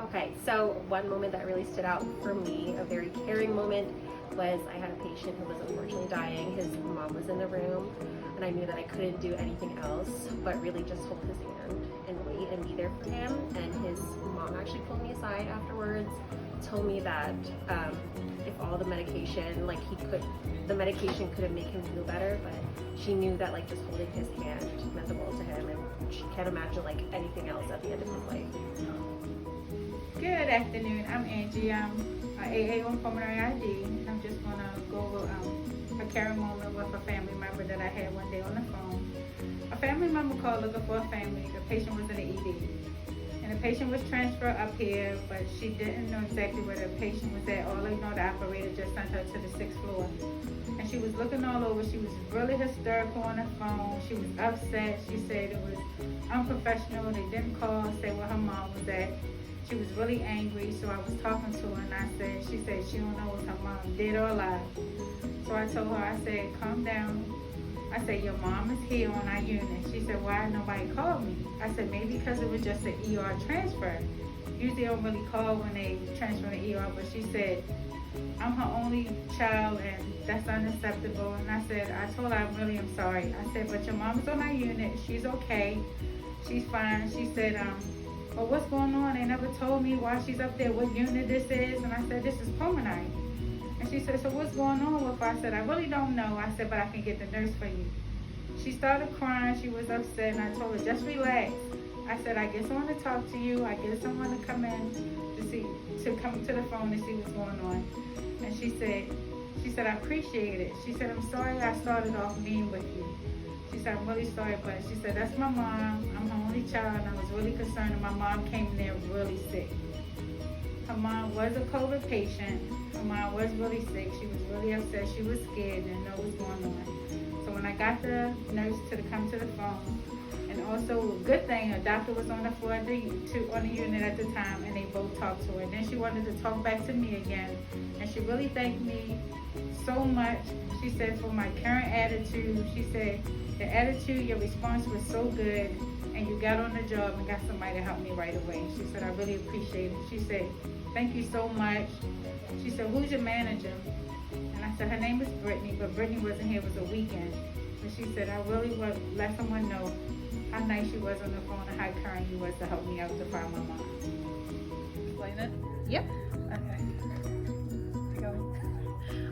Okay, so one moment that really stood out for me, a very caring moment, was I had a patient who was unfortunately dying. His mom was in the room, and I knew that I couldn't do anything else but really just hold his hand and wait and be there for him. And his mom actually pulled me aside afterwards, told me that if all the medication, the medication couldn't make him feel better, but she knew that like just holding his hand meant the world to him, and she can't imagine like anything else at the end of his life. Good afternoon. I'm Angie. I'm AA on Pulmonary ID. I'm just going to go over a caring moment with a family member that I had one day on the phone. A family member called looking for a family. The patient was in the ED. And the patient was transferred up here, but she didn't know exactly where the patient was at. All I know, the operator just sent her to the 6th floor. And she was looking all over. She was really hysterical on the phone. She was upset. She said it was unprofessional. They didn't call and say where her mom was at. She was really angry, so I was talking to her and I said, she said she don't know if her mom dead or alive. So I told her, I said, calm down. I said, your mom is here on our unit. She said, why nobody called me? I said, maybe because it was just an ER transfer. Usually they don't really call when they transfer the ER, but she said, I'm her only child and that's unacceptable. And I said, I told her I really am sorry. I said, but your mom's on our unit. She's okay. She's fine. She said, well, what's going on? They never told me why she's up there, what unit this is. And I said, this is pulmonary. And she said, so what's going on with her? I said, I really don't know. I said, but I can get the nurse for you. She started crying. She was upset. And I told her, just relax. I said, I get someone to talk to you. I get someone to come in to come to the phone and see what's going on. And she said, I appreciate it. She said, I'm sorry I started off mean with you. She said, I'm really sorry, but she said, that's my mom. I'm her only child, and I was really concerned, and my mom came in there really sick. Her mom was a COVID patient. Her mom was really sick. She was really upset. She was scared and didn't know what was going on. So when I got the nurse to come to the phone, and also, a good thing, a doctor was on the floor on the unit at the time, and they both talked to her. And then she wanted to talk back to me again, and she really thanked me so much. She said, for my current attitude, she said, the attitude, your response was so good, and you got on the job and got somebody to help me right away. And she said, I really appreciate it. She said, thank you so much. She said, who's your manager? And I said, her name is Brittany, but Brittany wasn't here, it was a weekend. But she said, I really would let someone know how nice you was on the phone and how kind you was to help me out to find my mom. Explain it? Yep. Okay.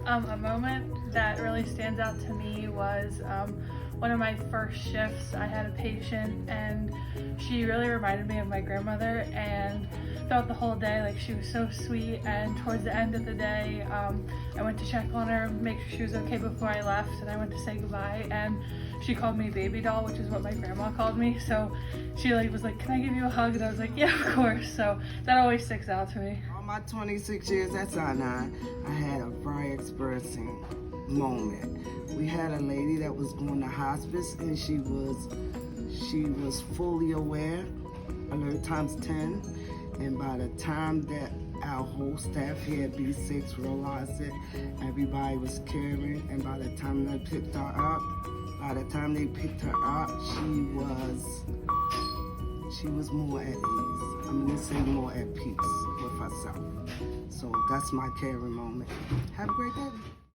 A moment that really stands out to me was one of my first shifts. I had a patient and she really reminded me of my grandmother, and throughout the whole day, like, she was so sweet. And towards the end of the day, I went to check on her, make sure she was okay before I left, and I went to say goodbye, and she called me baby doll, which is what my grandma called me. So she was like, can I give you a hug? And I was like, yeah, of course. So that always sticks out to me. All my 26 years at Sinai, I had a very expressing moment. We had a lady that was going to hospice, and she was fully aware, alert times 10. And by the time that our whole staff here at B6 realized it, everybody was caring. And by the time they picked her up, she was more at ease. I'm gonna say more at peace with herself. So that's my caring moment. Have a great day.